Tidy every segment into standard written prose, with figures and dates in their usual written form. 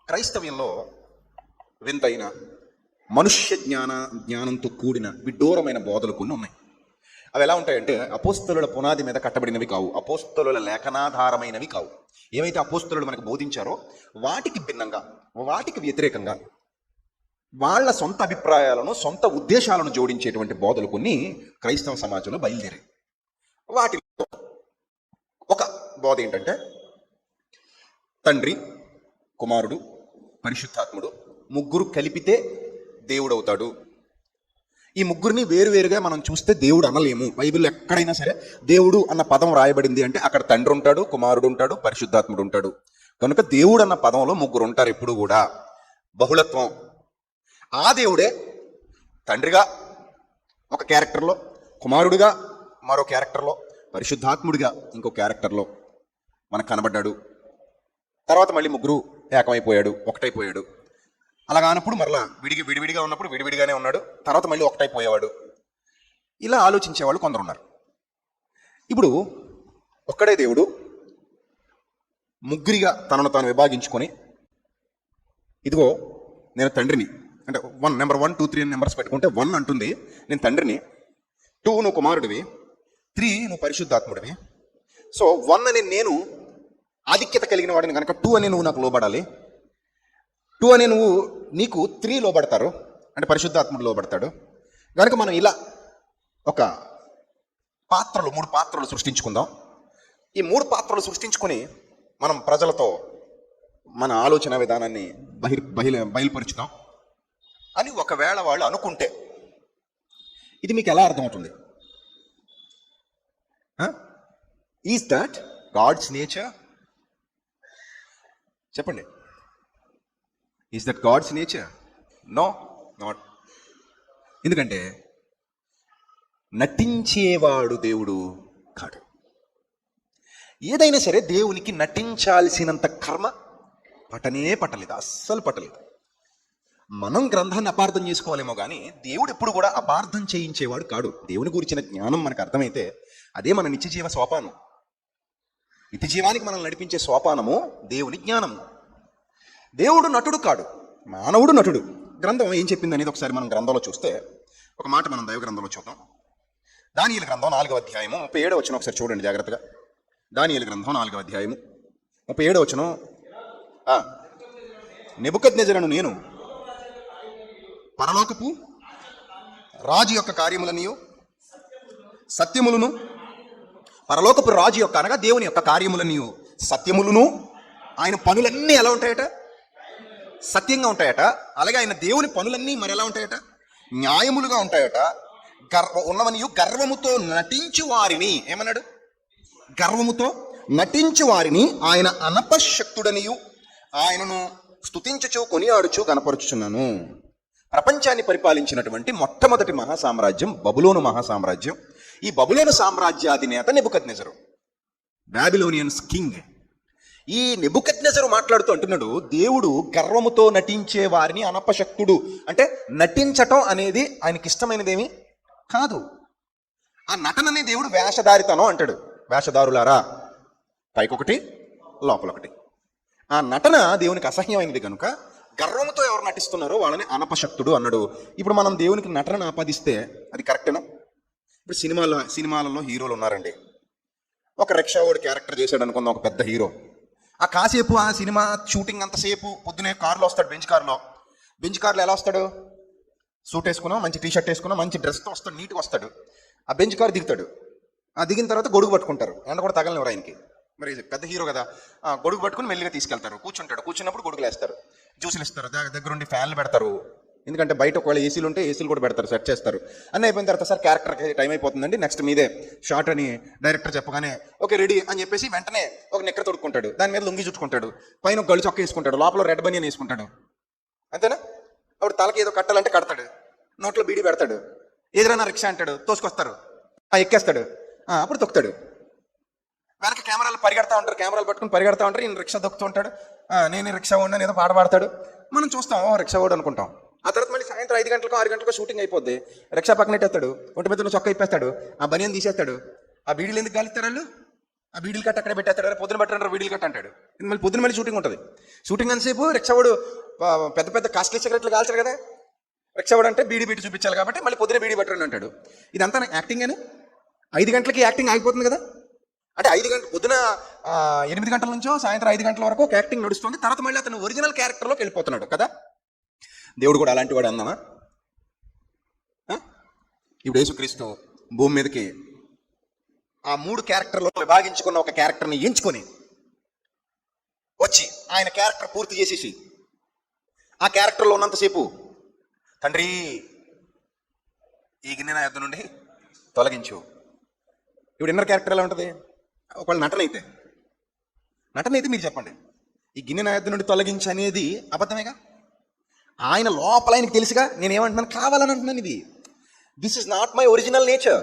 క్రైస్తవ్యంలో వింతైన మనుష్య జ్ఞానంతో కూడిన విడ్డూరమైన బోధలు కొన్ని ఉన్నాయి. అవి ఎలా ఉంటాయంటే అపోస్తలుల పునాది మీద కట్టబడినవి కావు, అపోస్తలుల లేఖనాధారమైనవి కావు. ఏవైతే అపోస్తలులు మనకు బోధించారో వాటికి భిన్నంగా, వాటికి వ్యతిరేకంగా వాళ్ళ సొంత అభిప్రాయాలను, సొంత ఉద్దేశాలను జోడించేటువంటి బోధలు కొన్ని క్రైస్తవ సమాజంలో బయలుదేరాయి. వాటిలో ఒక బోధ ఏంటంటే తండ్రి, కుమారుడు, పరిశుద్ధాత్ముడు ముగ్గురు కలిపితే దేవుడు అవుతాడు. ఈ ముగ్గురిని వేరువేరుగా మనం చూస్తే దేవుడు అనలేము. బైబిల్లో ఎక్కడైనా సరే దేవుడు అన్న పదం రాయబడింది అంటే అక్కడ తండ్రి ఉంటాడు, కుమారుడు ఉంటాడు, పరిశుద్ధాత్ముడు ఉంటాడు. కనుక దేవుడు అన్న పదంలో ముగ్గురు ఉంటారు ఎప్పుడు కూడా. బహుళత్వం. ఆ దేవుడే తండ్రిగా ఒక క్యారెక్టర్లో, కుమారుడిగా మరో క్యారెక్టర్లో, పరిశుద్ధాత్ముడిగా ఇంకో క్యారెక్టర్లో మనకు కనబడ్డాడు. తర్వాత మళ్ళీ ముగ్గురు ఏకమైపోయాడు, ఒకటైపోయాడు. అలా కానప్పుడు మరలా విడివిడిగా ఉన్నప్పుడు విడివిడిగానే ఉన్నాడు, తర్వాత మళ్ళీ ఒకటైపోయేవాడు. ఇలా ఆలోచించేవాళ్ళు కొందరు ఉన్నారు. ఇప్పుడు ఒక్కడే దేవుడు ముగ్గురిగా తనను తాను విభాగించుకొని, ఇదిగో నేను తండ్రిని అంటే నెంబర్ 1, 2, 3 అని నెంబర్స్ పెట్టుకుంటే 1 అంటుంది నేను తండ్రిని, 2 నువ్వు కుమారుడివి, 3 నువ్వు పరిశుద్ధాత్ముడివి. సో 1 అని నేను ఆధిక్యత కలిగిన వాడిని కనుక 2 అని నువ్వు నాకు లోబడాలి, 2 అని నువ్వు నీకు 3 లోబడతారు అంటే పరిశుద్ధాత్ముడు లోబడతాడు. కనుక మనం ఇలా ఒక పాత్రలు 3 పాత్రలు సృష్టించుకుందాం. ఈ 3 పాత్రలు సృష్టించుకొని మనం ప్రజలతో మన ఆలోచన విధానాన్ని బయలుపరుచుదాం అని ఒకవేళ వాళ్ళు అనుకుంటే ఇది మీకు ఎలా అర్థమవుతుంది? Is that God's nature? చెప్పండి. Is that God's nature? No, not. ఎందుకంటే నటించేవాడు దేవుడు కాడు. ఏదైనా సరే దేవునికి నటించాల్సినంత కర్మ పట్టలేదు, అస్సలు పట్టలేదు. మనం గ్రంథాన్ని అపార్థం చేసుకోవాలేమో కానీ దేవుడు ఎప్పుడు కూడా అపార్థం చేయించేవాడు కాడు. దేవుని గురించిన జ్ఞానం మనకు అర్థమైతే అదే మన నిత్యజీవ సోపానం. నిత్యజీవానికి మనల్ని నడిపించే సోపానము దేవుని జ్ఞానము. దేవుడు నటుడు కాడు, మానవుడు నటుడు. గ్రంథం ఏం చెప్పింది అనేది ఒకసారి మనం గ్రంథంలో చూస్తే, ఒక మాట మనం దైవ గ్రంథంలో చూద్దాం. దానియేలు గ్రంథం 4వ అధ్యాయము 37వ వచనం ఒకసారి చూడండి జాగ్రత్తగా. దానియేలు గ్రంథం 4వ అధ్యాయము 37వ వచనం. నెబుకద్నెజరును నేను పరలోకపు రాజు యొక్క కార్యములనియు సత్యములను, పరలోకపు రాజు యొక్క అనగా దేవుని యొక్క కార్యములనియు సత్యములను, ఆయన పనులన్నీ ఎలా ఉంటాయట? సత్యంగా ఉంటాయట. అలాగే ఆయన దేవుని పనులన్నీ మరి ఎలా ఉంటాయట? న్యాయములుగా ఉంటాయట. ఉన్నవనియు గర్వముతో నటించు వారిని, ఏమన్నాడు? గర్వముతో నటించు వారిని ఆయన అనపశక్తుడనియు ఆయనను స్తుతించుచు కొనియాడుచు కనపరుచుచున్నాను. ప్రపంచాన్ని పరిపాలించినటువంటి మొట్టమొదటి మహాసామ్రాజ్యం బబులోను మహాసామ్రాజ్యం. ఈ బబులోను సామ్రాజ్యాధినేత నెబుకద్నెజరు, బాబిలోనియన్స్ కింగ్. ఈ నెబుకద్నెజరు మాట్లాడుతూ అంటున్నాడు, దేవుడు గర్వముతో నటించే వారిని అనపశక్తుడు. అంటే నటించటం అనేది ఆయనకి ఇష్టమైనదేమీ కాదు. ఆ నటనని దేవుడు వేషధారితనం అంటాడు. వేషధారులారా, పైకొకటి లోపలొకటి. ఆ నటన దేవునికి అసహ్యమైనది కనుక గర్వంతో ఎవరు నటిస్తున్నారో వాళ్ళని అనపశక్తుడు అన్నాడు. ఇప్పుడు మనం దేవునికి నటనను ఆపాదిస్తే అది కరెక్టేనా? ఇప్పుడు సినిమాలలో హీరోలు ఉన్నారండి. ఒక రిక్షావాడు క్యారెక్టర్ చేశాడు అనుకుందాం, ఒక పెద్ద హీరో. ఆ కాసేపు ఆ సినిమా షూటింగ్ అంతసేపు పొద్దునే కారులో వస్తాడు, బెంచ్ కార్లో ఎలా వస్తాడు? సూట్ వేసుకున్నాం, మంచి టీషర్ట్ వేసుకున్నాం, మంచి డ్రెస్తో వస్తాడు, నీట్గా వస్తాడు. ఆ బెంచ్ కారు దిగుతాడు. ఆ దిగిన తర్వాత గొడుగు పట్టుకుంటారు, ఎండ కూడా తగలనివ్వరు ఆయనకి. మరి పెద్ద హీరో కదా, గొడుగు పట్టుకుని మెల్లిగా తీసుకెళ్తారు. కూర్చున్నప్పుడు గొడుగులు వేస్తారు, జ్యూసులు ఇస్తారు, దగ్గరుండి ఫ్యాన్లు పెడతారు. ఎందుకంటే బయట ఒకవేళ ఏసీలు ఉంటే ఏసీలు కూడా పెడతారు, సెట్ చేస్తారు. అన్నీ అయిపోయిన తర్వాత సార్ క్యారెక్టర్కి టైం అయిపోతుందండి, నెక్స్ట్ మీదే షార్ట్ అని డైరెక్టర్ చెప్పగానే ఓకే రెడీ అని చెప్పేసి వెంటనే ఒక నిక్కర తొడుక్కుంటాడు, దాని మీద లుంగి చుట్టుకుంటాడు, పైన ఒక గళ్ళు చొక్క వేసుకుంటాడు, లోపల రెడ్ బనియన్ వేసుకుంటాడు. అంతేనా? అప్పుడు తలకి ఏదో కట్టాలంటే కడతాడు, నోట్లో బీడి పెడతాడు, ఎదురైనా రిక్షా అంటాడు, తోసుకొస్తారు, ఎక్కేస్తాడు, అప్పుడు తొక్కుతాడు. వెనక కెమెరాలు పట్టుకుని పరిగెడతా ఉంటారు, ఈయన రిక్షా దొక్కుతూ ఉంటాడు. నేను రిక్షా వాడిని ఏదో పాట పాడతాడు, మనం చూస్తాం రిక్షా వాడు అనుకుంటాం. ఆ తర్వాత మళ్ళీ సాయంత్రం 5 గంటలకు 6 గంటలకు షూటింగ్ అయిపోద్ది. రిక్షా పక్కన ఎట్టేస్తాడు, ఒంటి మీద చొక్క ఇప్పేస్తాడు, ఆ బనియన్ తీసేస్తాడు. ఆ బీడీలు ఎందుకు గాలిస్తారు వాళ్ళు? ఆ వీడియో కట్ అక్కడే పెట్టేస్తాడు, పొద్దున పెట్టంటారు వీడియో కట్ అంటాడు. మళ్ళీ పొద్దున మళ్ళీ షూటింగ్ ఉంటుంది. షూటింగ్ అంతసేపు రిక్షావాడు పెద్ద పెద్ద కాస్ట్లీ సిగరెట్లు కాల్చారు కదా, రిక్షావాడు అంటే బీడీ పెట్టి చూపించాలి కాబట్టి మళ్ళీ పొద్దున బీడీ పెట్టండి అంటాడు. ఇదంతా యాక్టింగ్ అని 5 గంటలకి యాక్టింగ్ ఆగిపోతుంది కదా. అంటే 5 గంటలు పొద్దున 8 గంటల నుంచో సాయంత్రం 5 గంటల వరకు ఒక యాక్టింగ్ నడుస్తుంది. తర్వాత మళ్ళీ అతను ఒరిజినల్ క్యారెక్టర్లోకి వెళ్ళిపోతున్నాడు కదా. దేవుడు కూడా అలాంటి వాడు అందామా? ఇప్పుడు యేసుక్రీస్తు భూమి మీదకి ఆ 3 క్యారెక్టర్లో విభాగించుకున్న ఒక క్యారెక్టర్ని ఎంచుకొని వచ్చి ఆయన క్యారెక్టర్ పూర్తి చేసేసి ఆ క్యారెక్టర్లో ఉన్నంతసేపు తండ్రి ఈ గిన్నె నా యొద్ద నుండి తొలగించు. ఇప్పుడు ఇన్నర్ క్యారెక్టర్ ఎలా ఉంటుంది? ఒకవేళ నటన అయితే మీరు చెప్పండి, ఈ గిన్నె నా యొద్ద నుండి తొలగించు అనేది అబద్ధమేగా. ఆయన లోపల ఆయనకి తెలుసుగా నేనేమంటున్నాను, కావాలని అంటున్నాను. This is not my original nature,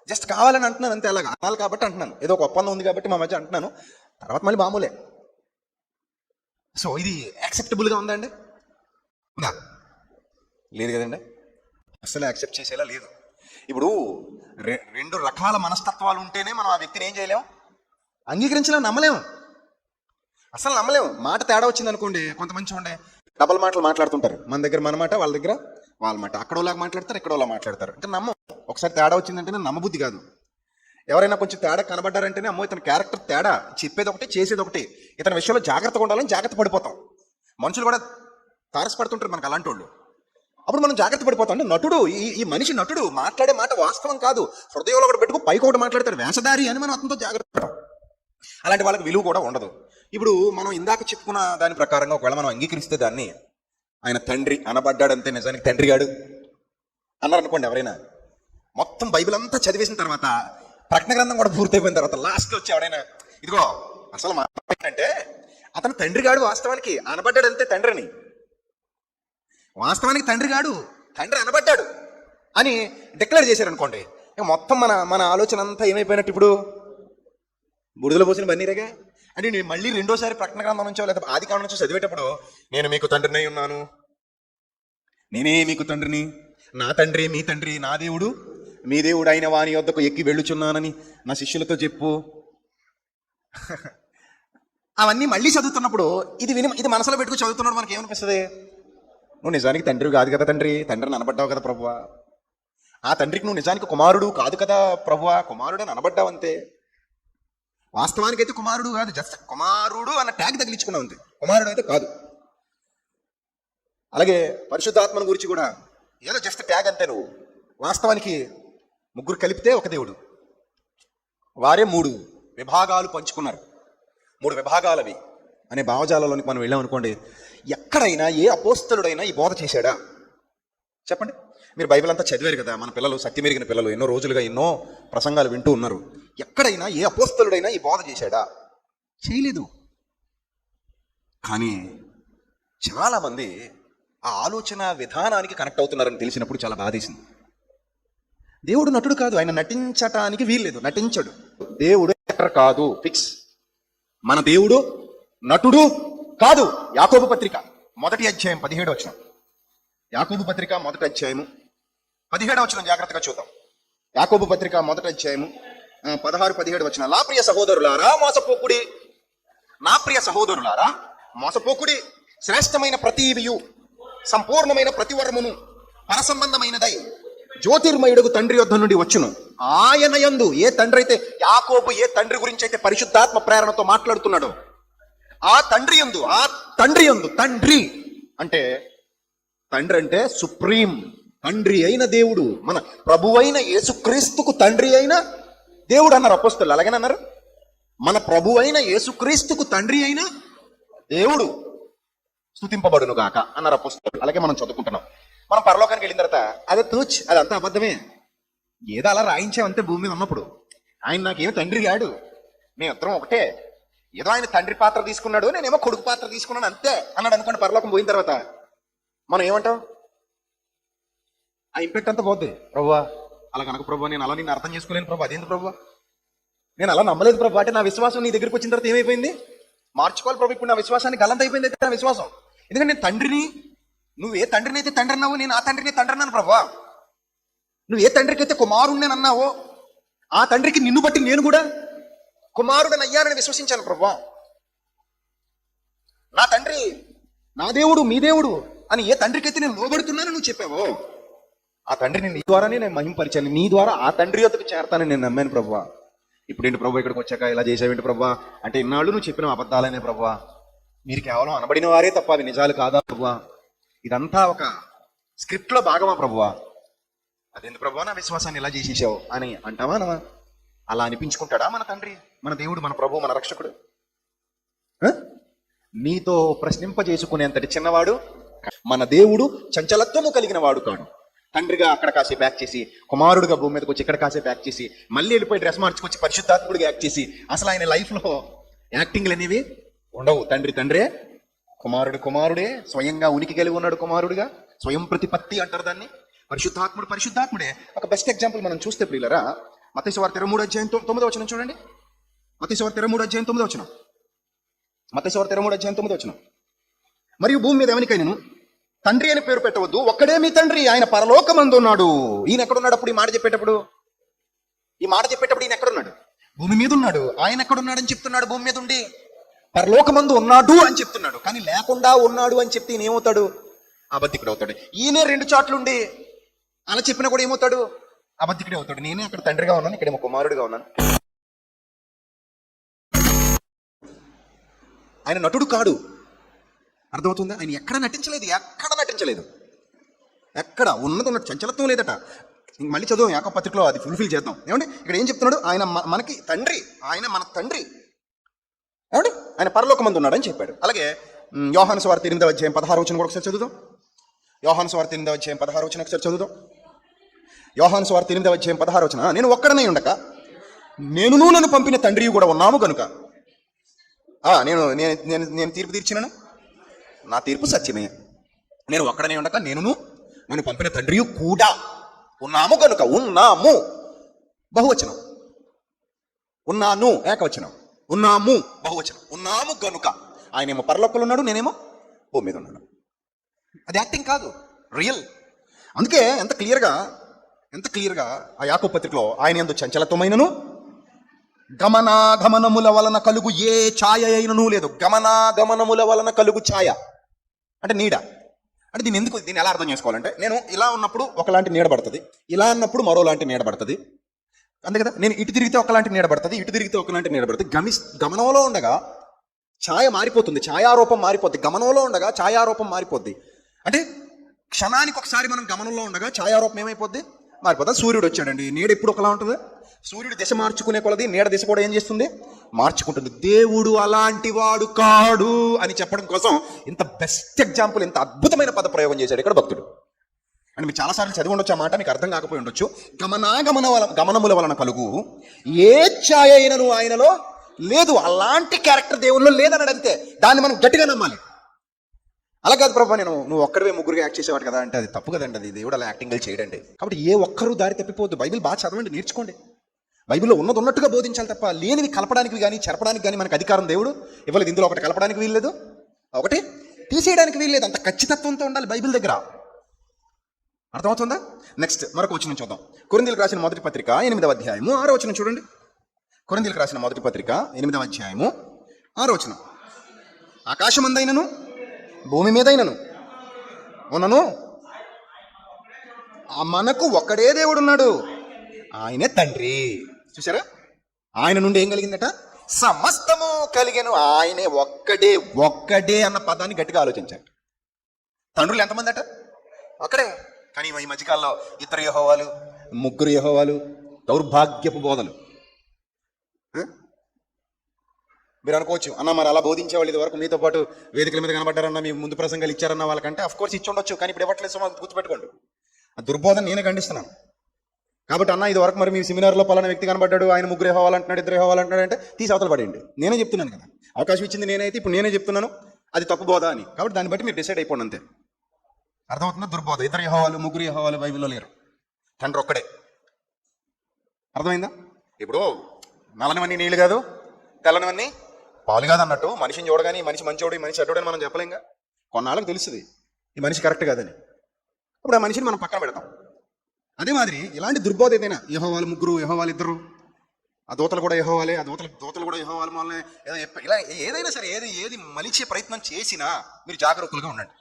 just కావాలని అంటున్నాను అంతే. అలాగా అనాలి కాబట్టి అంటున్నాను, ఏదో ఒక ఒప్పందం ఉంది కాబట్టి మా మధ్య అంటున్నాను. తర్వాత మళ్ళీ మామూలే. సో ఇది యాక్సెప్టబుల్గా ఉందండి? ఉందా? లేదు కదండి, అసలు యాక్సెప్ట్ చేసేలా లేదు. ఇప్పుడు 2 రకాల మనస్తత్వాలు ఉంటేనే మనం ఆ వ్యక్తిని ఏం చేయలేము, అంగీకరించలేము, నమ్మలేము, అసలు నమ్మలేము. మాట తేడా వచ్చింది అనుకోండి, కొంతమంది చూడండి డబల్ మాటలు మాట్లాడుతుంటారు. మన దగ్గర మన మాట, వాళ్ళ దగ్గర వాళ్ళ మాట. అక్కడోలాగా మాట్లాడతారు, ఇక్కడోలా మాట్లాడతారు. అంటే నమ్మం. ఒకసారి తేడా వచ్చిందంటేనే నమ్మబుద్ధి కాదు. ఎవరైనా కొంచెం తేడా కనబడ్డారంటేనే అమ్మో ఇతని క్యారెక్టర్ తేడా, చెప్పేది ఒకటి చేసేది ఒకటి, ఇతని విషయంలో జాగ్రత్తగా ఉండాలని జాగ్రత్త పడిపోతాం. మనుషులు కూడా తారసపడుతుంటారు మనకు అలాంటి వాళ్ళు. అప్పుడు మనం జాగ్రత్త పడిపోతాం. అంటే నటుడు, ఈ మనిషి నటుడు, మాట్లాడే మాట వాస్తవం కాదు, హృదయంలో కూడా పెట్టుకు పైకి ఒకటి మాట్లాడతాడు, వేషధారి అని మనం అతనితో జాగ్రత్త పడతాం. అలాంటి వాళ్ళకి విలువ కూడా ఉండదు. ఇప్పుడు మనం ఇందాక చెప్పుకున్న దాని ప్రకారంగా ఒకవేళ మనం అంగీకరిస్తే దాన్ని, ఆయన తండ్రి అనబడ్డాడంతే, నిజానికి తండ్రి గాడు అన్నారు అనుకోండి ఎవరైనా. మొత్తం బైబిల్ అంతా చదివేసిన తర్వాత, ప్రకటన గ్రంథం కూడా పూర్తయిపోయిన తర్వాత లాస్ట్లో వచ్చి ఎవడైనా ఇదిగో అసలు మాట ఏంటంటే అతను తండ్రి గాడు, వాస్తవానికి అనబడ్డాడంతే తండ్రిని, వాస్తవానికి తండ్రి గాడు, తండ్రి అనబడ్డాడు అని డిక్లేర్ చేశారనుకోండి, మొత్తం మన ఆలోచన అంతా ఏమైపోయినట్టు? ఇప్పుడు బుడిదలో పోసిన బన్నీరేగా. అంటే నేను మళ్ళీ రెండోసారి ప్రకటన గ్రంథం నుంచో లేదా ఆది కాండం నుంచో చదివేటప్పుడు నేను మీకు తండ్రిని ఉన్నాను, నేనే మీకు తండ్రిని, నా తండ్రి మీ తండ్రి, నా దేవుడు మీ దేవుడు అయిన వాని వద్దకు ఎక్కి వెళ్ళుచున్నానని నా శిష్యులతో చెప్పు. అవన్నీ మళ్ళీ చదువుతున్నప్పుడు ఇది మనసులో పెట్టుకు చదువుతున్నాడు. మనకి ఏమనిపిస్తుంది? నువ్వు నిజానికి తండ్రి కాదు కదా తండ్రి, తండ్రిని అనబడ్డావు కదా ప్రభువా. ఆ తండ్రికి నువ్వు నిజానికి కుమారుడు కాదు కదా ప్రభువా, కుమారుడు అని అనబడ్డావంతే. వాస్తవానికి అయితే కుమారుడు కాదు, జస్ట్ కుమారుడు అన్న ట్యాగ్ తగిలించుకున్నావు అంతే, కుమారుడు అయితే కాదు. అలాగే పరిశుద్ధాత్మను గురించి కూడా ఏదో జస్ట్ ట్యాగ్ అంతే. నువ్వు వాస్తవానికి 3 కలిపితే ఒక దేవుడు, వారే 3 విభాగాలు పంచుకున్నారు. 3 విభాగాలవి అనే భావజాలంలోనికి మనం వెళ్ళామనుకోండి, ఎక్కడైనా ఏ అపోస్తలుడైనా ఈ బోధ చేశాడా చెప్పండి? మీరు బైబిల్ అంతా చదివారు కదా, మన పిల్లలు, సత్యమెరిగిన పిల్లలు, ఎన్నో రోజులుగా ఎన్నో ప్రసంగాలు వింటూ ఉన్నారు. ఎక్కడైనా ఏ అపోస్తలుడైనా ఈ బోధ చేశాడా? చేయలేదు. కానీ చాలామంది ఆ ఆలోచన విధానానికి కనెక్ట్ అవుతున్నారని తెలిసినప్పుడు చాలా బాధేసింది. దేవుడు నటుడు కాదు, ఆయన నటించటానికి వీల్లేదు, నటించడు. దేవుడు యాక్టర్ కాదు, ఫిక్స్. మన దేవుడు నటుడు కాదు. యాకోబు పత్రిక 1వ అధ్యాయం 17వ వచనం. యాకోబు పత్రిక 1వ అధ్యాయము 17వ వచనం జాగ్రత్తగా చూద్దాం. యాకోబు పత్రిక 1వ అధ్యాయము 16-17 వచనం. నా ప్రియ సహోదరులారా మోసపోకుడి, శ్రేష్టమైన ప్రతివియు సంపూర్ణమైన ప్రతివరమును పరసంబంధమైనదై జ్యోతిర్మయుడుగు తండ్రి యొద్ద నుండి వచ్చును. ఆయన యందు, ఏ తండ్రి అయితే యాకోబు ఏ తండ్రి గురించి అయితే పరిశుద్ధాత్మ ప్రేరణతో మాట్లాడుతున్నాడో, ఆ తండ్రి యందు తండ్రి అంటే సుప్రీం తండ్రి అయిన దేవుడు, మన ప్రభువైన యేసుక్రీస్తుకు తండ్రి అయిన దేవుడు అన్నారు అపోస్తలులు. అలాగనే అన్నారు, మన ప్రభువైన యేసుక్రీస్తుకు తండ్రి అయిన దేవుడు స్తుతింపబడును గాక అన్నారు అపోస్తలులు. అలాగే మనం చదువుకుంటున్నాం. మనం పరలోకానికి వెళ్ళిన తర్వాత అదంతా అబద్ధమే, ఏదో అలా రాయించామంతే భూమి మీద ఉన్నప్పుడు. ఆయన నాకేమో తండ్రి కాడు, మేమిద్దరం ఒకటే, ఏదో ఆయన తండ్రి పాత్ర తీసుకున్నాడు, నేనేమో కొడుకు పాత్ర తీసుకున్నాను అంతే అన్నాడు అనుకోండి. పరలోకం పోయిన తర్వాత మనం ఏమంటాం? ఆ ఇంపాక్ట్ అంతా పోద్ది. ప్రభువా అలా కనుక ప్రభు, నేను అలా నిన్ను అర్థం చేసుకోలేను ప్రభు, అదేంటి ప్రభు, నేను అలా నమ్మలేదు ప్రభు. అంటే నా విశ్వాసం నీ దగ్గరికి వచ్చిన తర్వాత ఏమైపోయింది? మార్చుకోవాలి ప్రభు. ఇప్పుడు నా విశ్వాసానికి గలంత అయిపోయింది అయితే నా విశ్వాసం. ఎందుకంటే నేను తండ్రిని, నువ్వు ఏ తండ్రిని అయితే తండ్రి అన్నావు, నేను ఆ తండ్రిని తండ్రి అన్నాను ప్రభు. నువ్వు ఏ తండ్రికి అయితే కుమారుణ్ణి అన్నావో, ఆ తండ్రికి నిన్ను బట్టి నేను కూడా కుమారుడని అయ్యానని విశ్వసించాను ప్రభువా. నా తండ్రి, నా దేవుడు, మీ దేవుడు అని ఏ తండ్రికైతే నేను లోబడుతున్నానని నువ్వు చెప్పావో, ఆ తండ్రిని నీ ద్వారానే నేను మహింపరిచాను, నీ ద్వారా ఆ తండ్రి యొద్దకు చేరతానని నేను నమ్మాను ప్రభువా. ఇప్పుడు ఏంటి ప్రభు ఇక్కడికి వచ్చాక ఇలా చేసావేంటి ప్రభా అంటే, ఇన్నాళ్ళు నువ్వు చెప్పిన అబద్ధాలనే ప్రభువా, మీరు కేవలం అనబడిన వారే తప్ప అవి నిజాలు కాదా ప్రభువా, ఇదంతా ఒక స్క్రిప్ట్లో భాగమా ప్రభువా, అదేంటి ప్రభువా నా విశ్వాసాన్ని ఇలా చేసేసావు అని అంటావా నవా? అలా అనిపించుకుంటాడా మన తండ్రి, మన దేవుడు, మన ప్రభు, మన రక్షకుడు? నీతో ప్రశ్నింపజేసుకునేంతటి చిన్నవాడు మన దేవుడు, చంచలత్వము కలిగిన వాడు కాడు. తండ్రిగా అక్కడ కాసేపు యాక్ట్ చేసి, కుమారుడుగా భూమి మీదకి వచ్చి ఇక్కడ కాసేపు యాక్ట్ చేసి, మళ్ళీ వెళ్ళిపోయి డ్రెస్ మార్చుకొచ్చి పరిశుద్ధాత్ముడిగా యాక్ట్ చేసి, అసలు ఆయన లైఫ్లో యాక్టింగ్లు అనేవి ఉండవు. తండ్రి తండ్రే, కుమారుడు కుమారుడే, స్వయంగా ఉనికి కలిగి ఉన్నాడు కుమారుడుగా, స్వయం ప్రతిపత్తి అంటారు దాన్ని. పరిశుద్ధాత్ముడు పరిశుద్ధాత్ముడే. ఒక బెస్ట్ ఎగ్జాంపుల్ మనం చూస్తే ప్రియులరా, మత్తయి సువార్త 23:9 చూడండి. మత్తయి సువార్త 23:9. మత్తయి సువార్త 23:9. మరియు భూమి మీద ఎవరికైనాను తండ్రి అని పేరు పెట్టవద్దు, ఒక్కడే మీ తండ్రి, ఆయన పరలోకమందు ఉన్నాడు. ఈయన ఎక్కడున్నాడు అప్పుడు ఈ మాట చెప్పేటప్పుడు ఈయన ఎక్కడున్నాడు? భూమి మీద ఉన్నాడు. ఆయన ఎక్కడున్నాడని చెప్తున్నాడు? భూమి మీద ఉండి పరలోకమందు ఉన్నాడు అని చెప్తున్నాడు. కానీ లేకుండా ఉన్నాడు అని చెప్తే ఈయన ఏమవుతాడు? అబద్ధికుడు అవుతాడు. ఈయనే 2 చోట్లుండి అలా చెప్పినా కూడా ఏమవుతాడు? అబద్ధికుడే అవుతాడు. నేనే అక్కడ తండ్రిగా ఉన్నాను, ఇక్కడేమో కుమారుడిగా ఉన్నాను. ఆయన నటుడు కాడు, అర్థమవుతుందా? ఆయన ఎక్కడ నటించలేదు, ఎక్కడ ఉన్నది ఉన్నట్టు చంచలత్వం లేదట. మళ్ళీ చదువు యాకోబు పత్రికలో, అది ఫుల్ఫిల్ చేద్దాం. ఏమండి ఇక్కడ ఏం చెప్తున్నాడు? ఆయన మనకి తండ్రి, ఆయన మన తండ్రి. ఏమండి ఆయన పరలోకమందు ఉన్నాడని చెప్పాడు. అలాగే యోహాను సువార్త 8:16 కూడా ఒకసారి చదువుదాం. యోహాను సువార్త 8:16 ఒకసారి చదువుదాం. యోహాను సువార్త 8:16 నేను ఒక్కడనే ఉండక నేనును నన్ను పంపిన తండ్రి కూడా ఉన్నాము గనుక నేను తీర్పు తీర్చినాను, నా తీర్పు సత్యమే. నేను ఒక్కడనే ఉండక నేనును నన్ను పంపిన తండ్రి కూడా ఉన్నాము గనుక. ఉన్నాము బహువచనం, ఉన్నాను ఏకవచనం, ఉన్నాము బహువచనం. ఉన్నాము గనుక ఆయనేమో పరలోకంలో ఉన్నాడు, నేనేమో భూమి మీద ఉన్నాను. అది యాక్టింగ్ కాదు, రియల్. అందుకే ఎంత క్లియర్గా ఆ యాకోబు పత్రికలో ఆయన యందు చంచలత్వమైనను గమనాగమనముల వలన కలుగు ఏ ఛాయ అయినను లేదు. గమనాగమనముల వలన కలుగు ఛాయ అంటే నీడ. అంటే దీన్ని ఎలా అర్థం చేసుకోవాలంటే, నేను ఇలా ఉన్నప్పుడు ఒకలాంటి నీడ పడుతుంది, ఇలా ఉన్నప్పుడు మరోలాంటి నీడ పడుతుంది, అంతే కదా. నేను ఇటు తిరిగితే ఒకలాంటి నీడ పడుతుంది, ఇటు తిరిగితే ఒకలాంటి నీడ పడుతుంది. గమనంలో ఉండగా ఛాయ మారిపోతుంది, ఛాయారూపం మారిపోద్ది. గమనంలో ఉండగా ఛాయారూపం మారిపోద్ది. అంటే క్షణానికి ఒకసారి మనం గమనంలో ఉండగా ఛాయారూపం ఏమైపోద్ది? మారిపోతుంది. సూర్యుడు వచ్చాడండి, నీడ ఎప్పుడు ఒకలా ఉంటుంది. సూర్యుడు దిశ మార్చుకునే కొలది నీడ దిశ కూడా ఏం చేస్తుంది? మార్చుకుంటుంది. దేవుడు అలాంటి వాడు కాడు అని చెప్పడం కోసం ఇంత బెస్ట్ ఎగ్జాంపుల్, ఇంత అద్భుతమైన పద ప్రయోగం చేశాడు ఇక్కడ భక్తుడు. అని మీరు చాలాసార్లు చదివి ఉండొచ్చు, ఆ మాట మీకు అర్థం కాకపోయి ఉండొచ్చు. గమనముల వలన కలుగు ఏ ఛాయ అయినను ఆయనలో లేదు. అలాంటి క్యారెక్టర్ దేవుల్లో లేదన్నాడు, అంతే. దాన్ని మనం గట్టిగా నమ్మాలి. అలా కాదు ప్రభా, నువ్వు ఒక్కడివే ముగ్గురుగా యాక్ట్ చేసేవాడు కదా అంటే అది తప్పు కదండి. అది దేవుడు అలా యాక్టింగ్లు చేయడండి. కాబట్టి ఏ ఒక్కరూ దారి తప్పిపోద్దు. బైబిల్ బాగా చదవండి, నేర్చుకోండి. బైబిల్లో ఉన్నట్టుగా బోధించాలి తప్ప లేనివి కలపడానికి కానీ చెరపడానికి కానీ మనకు అధికారం దేవుడు ఇవ్వలేదు. ఇందులో ఒకటి కలపడానికి వీల్లేదు, ఒకటి తీసేయడానికి వీల్లేదు. అంత ఖచ్చితత్వంతో ఉండాలి బైబిల్ దగ్గర. అర్థమవుతుందా? నెక్స్ట్ మరొక వచనం చూద్దాం. కొరింథీయులకు రాసిన మొదటి పత్రిక 8వ అధ్యాయము 6వ వచనం చూడండి. కొరింథీయులకు రాసిన మొదటి పత్రిక 8వ అధ్యాయము 6వ వచనం. ఆకాశమందైనను భూమి మీదైనను ఉన్నను మనకు ఒక్కడే దేవుడు ఉన్నాడు, ఆయనే తండ్రి. చూసారా? ఆయన నుండి ఏం కలిగిందట? సమస్తము కలిగెను. ఆయనే ఒక్కడే అన్న పదాన్ని గట్టిగా ఆలోచించండి. తండ్రులు ఎంతమంది అట? ఒక్కడే. కానీ ఈ మధ్యకాలంలో 2 యెహోవాలు, 3 యెహోవాలు, దౌర్భాగ్యపు బోధలు. మీరు అనుకోవచ్చు, అన్న మరి అలా బోధించేవాళ్ళు ఇది వరకు మీతో పాటు వేదికల మీద కనబడ్డారన్న, మీ ముందు ప్రసంగాలు ఇచ్చారన్న వాళ్ళకంటే అఫ్కోర్స్ ఇచ్చి ఉండొచ్చు, కానీ ఇప్పుడు ఇవ్వట్లేదు. సో గుర్తుపెట్టుకోండి, ఆ దుర్బోధన నేనే ఖండిస్తున్నాను. కాబట్టి అన్న ఇది వరకు మరి మీ సెమినార్లో పలానా వ్యక్తి కనబడ్డాడు, ఆయన 3 యెహోవాలు అంటున్నాడు, 2 యెహోవాలు అంటున్నాడు అంటే తీసి అవతల పడేయండి. నేనే చెప్తున్నాను కదా, అవకాశం ఇచ్చింది నేనైతే, ఇప్పుడు నేనే చెప్తున్నాను అది తప్పు బోధ అని. కాబట్టి దాన్ని బట్టి మీరు డిసైడ్ అయిపోండి, అంతే. అర్థమవుతుందా? దుర్బోధ. 2 యెహోవాలు 3 యెహోవాలు బైబిల్లో లేరు, తండ్రి ఒక్కడే. అర్థమైందా? ఇప్పుడు నల్లనివన్నీ నీళ్ళు కాదు, తెల్లనివన్నీ పాలు కాదు అన్నట్టు మనిషిని చూడగానే ఈ మనిషి మంచోడు, ఈ మనిషి చెడ్డోడని మనం చెప్పలేంగా. కొన్నాళ్ళకి తెలుస్తుంది ఈ మనిషి కరెక్ట్ కాదని, అప్పుడు ఆ మనిషిని మనం పక్కన పెడతాం. అదే మాదిరి ఇలాంటి దుర్బోధ ఏదైనా యెహోవాలు 3 యెహోవాలు 2 ఆ దూతలు కూడా యెహోవాలే, ఆ దూతలు కూడా యెహోవాల వల్లే ఏదో ఇలా ఏదైనా సరే ఏది మలిచే ప్రయత్నం చేసినా మీరు జాగరూకులుగా ఉండండి,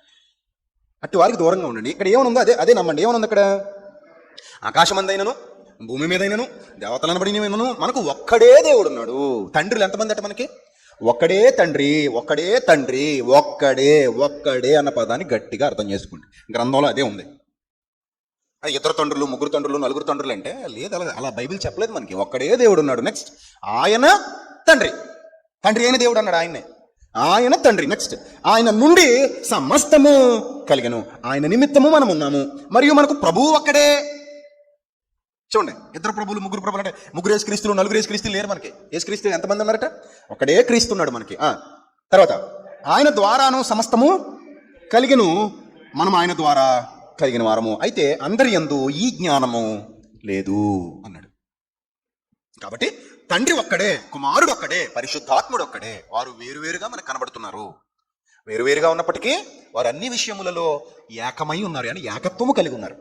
అట్టి వారికి దూరంగా ఉండండి. ఇక్కడ ఏమనుందో అదే నమ్మండి. ఏమనుంది అక్కడ? ఆకాశమందైనను భూమి మీదైనను దేవతలను బడినను మనకు ఒక్కడే దేవుడు ఉన్నాడు. తండ్రులు ఎంతమంది అట మనకి? ఒక్కడే తండ్రి, ఒక్కడే తండ్రి, ఒక్కడే అన్న పదాన్ని గట్టిగా అర్థం చేసుకోండి. గ్రంథంలో అదే ఉంది. అది ఇద్దరు తండ్రులు, ముగ్గురు తండ్రులు, నలుగురు తండ్రులు అంటే లేదు, అలా బైబిల్ చెప్పలేదు మనకి. ఒక్కడే దేవుడు ఉన్నాడు. నెక్స్ట్ ఆయన తండ్రి అయిన దేవుడు అన్నాడు ఆయన్నే. ఆయన తండ్రి. నెక్స్ట్ ఆయన నుండి సమస్తము కలిగను, ఆయన నిమిత్తము మనం ఉన్నాము, మరియు మనకు ప్రభువు ఒక్కడే. చూడండి, ఇద్దరు ప్రభువులు, ముగ్గురు ప్రభులు అంటే ముగ్గురు యేసుక్రీస్తులు, నలుగురు యేసుక్రీస్తులు లేరు మనకి. యేసుక్రీస్తు ఎంతమంది ఉన్నారట? ఒకడే క్రీస్తున్నాడు మనకి. తర్వాత ఆయన ద్వారాను సమస్తము కలిగను, మనం ఆయన ద్వారా కలిగిన వారము. అయితే అందరి యందు ఈ జ్ఞానము లేదు అన్నాడు. కాబట్టి తండ్రి ఒక్కడే, కుమారుడు ఒక్కడే, పరిశుద్ధాత్ముడు ఒక్కడే. వారు వేరువేరుగా మనకు కనబడుతున్నారు. వేరువేరుగా ఉన్నప్పటికీ వారు అన్ని విషయములలో ఏకమై ఉన్నారు, అని ఏకత్వము కలిగి ఉన్నారు.